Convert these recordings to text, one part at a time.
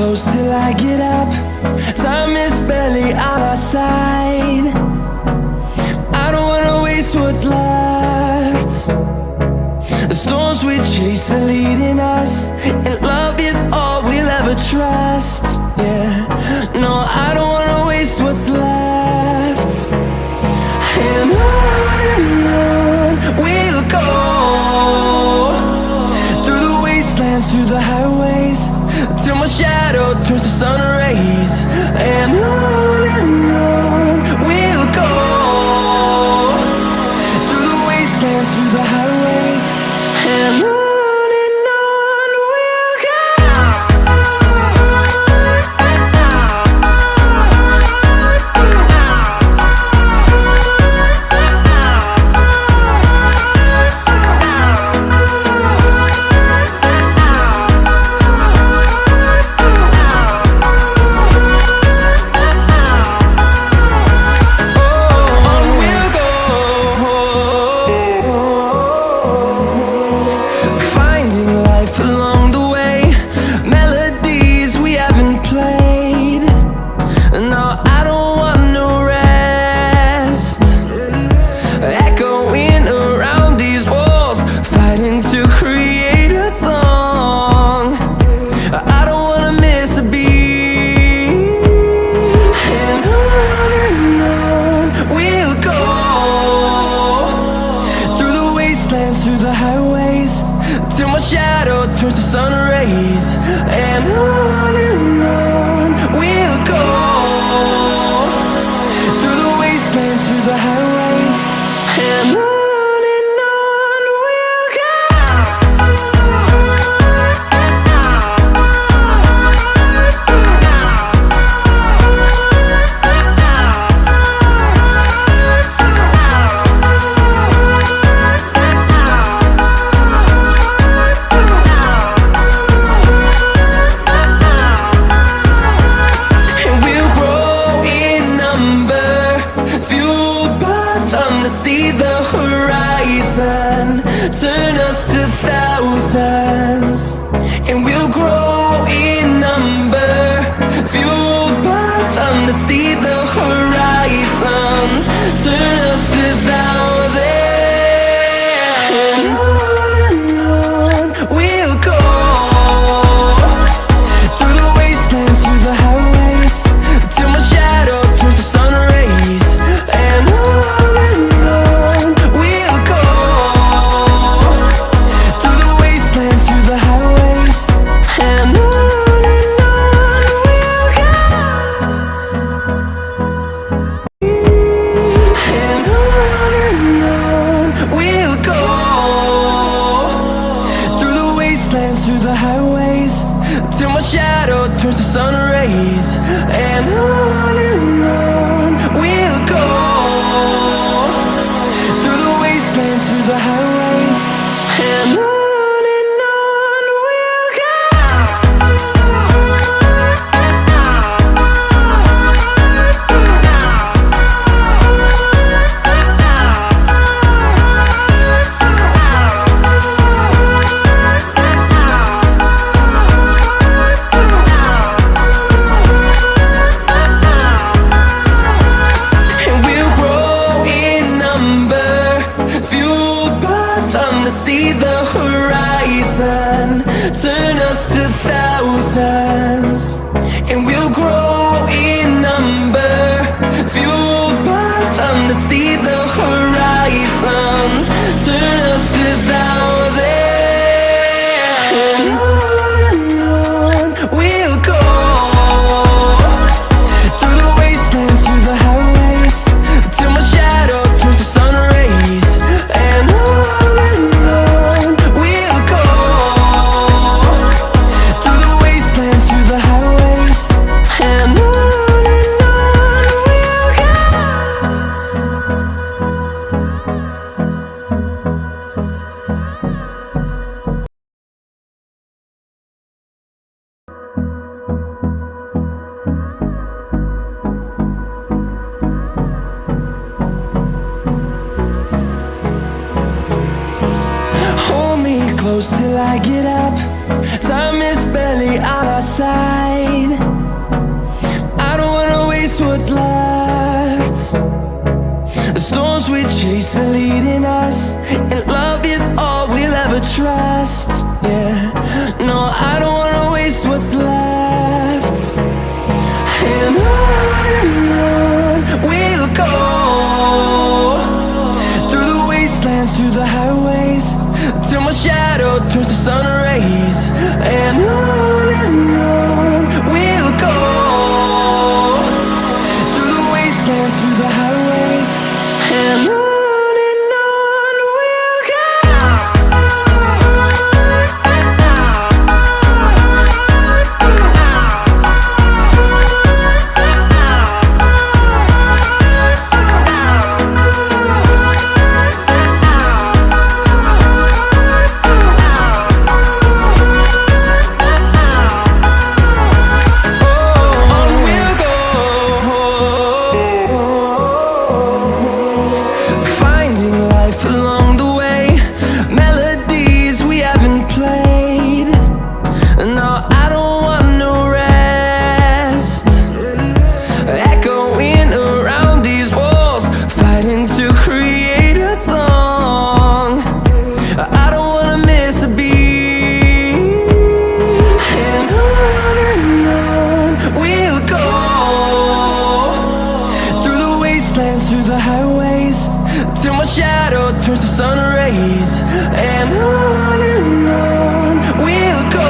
close till I get up. Time is barely on our side. I don't wanna waste what's left. The storms we chase are leading us, and love is all we'll ever trust. Yeah, no, I don't wanna waste what's left. And on we'll go, through the wastelands, through the highways, till my shadow turns to sun rays. And on we'll go, through the wastelands, through the highways, and on we'll go. Through the highways, till my shadow turns to sun rays. And on we'll go, through the wastelands, through the highways, and on we'll go. See the horizon turn us to thousands, and we'll grow in number, fueled by them. To see the horizon turn us to thousands, and on we'll go, through the wastelands, through the highways, till my shadow turns to sun rays. And through the highways, till my shadow turns to sun rays. And on we'll go, through the wastelands, through the highways, and on we'll go. To see the horizon turn us to thousands, and we'll grow in number, fueled by them. To see the horizon turn us to thousands, and on we'll go, through the wastelands, through the highways, till my shadow turns to sun rays. And close till I get up. Time is barely on our side. I don't wanna waste what's left. The storms we chase are leading us, and love is all we'll ever trust. Yeah, no, I don't wanna waste what's left. And on we'll go, through the wastelands, through the highways, till my shadow turns to sun rays. And on we'll go, through the wastelands, through the highways, and on we'll go. Through the highways, till my shadow turns to sun rays. And on we'll go,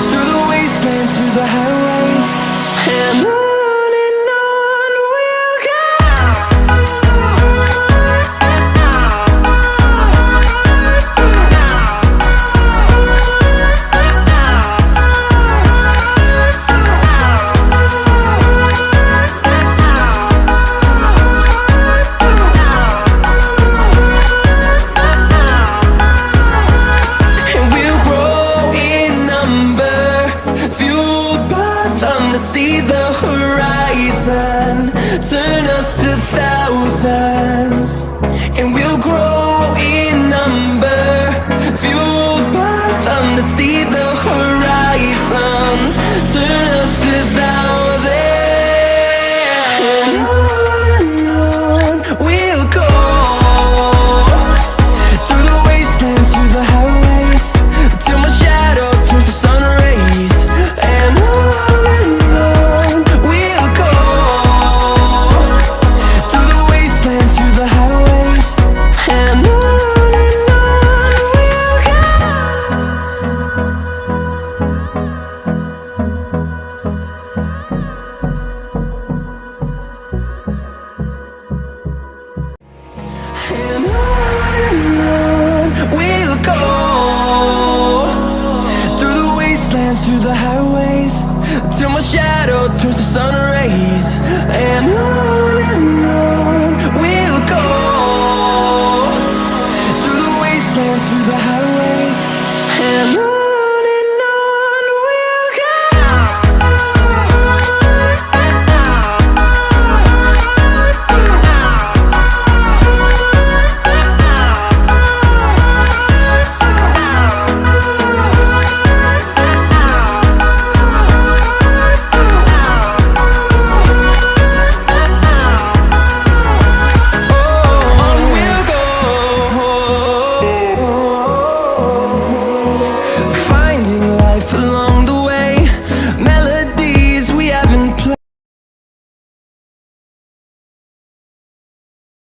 through the wastelands, through the highways, and on we'll go. See the horizon turn us to thousands, and we'll grow in number, fueled by them to see the horizon turn us to thousands. And on we'll go, through the wastelands, through the highways, till my shadow turns to sun rays. And on we'll go, through the wastelands, through the highways, till my shadow turns to sun rays. And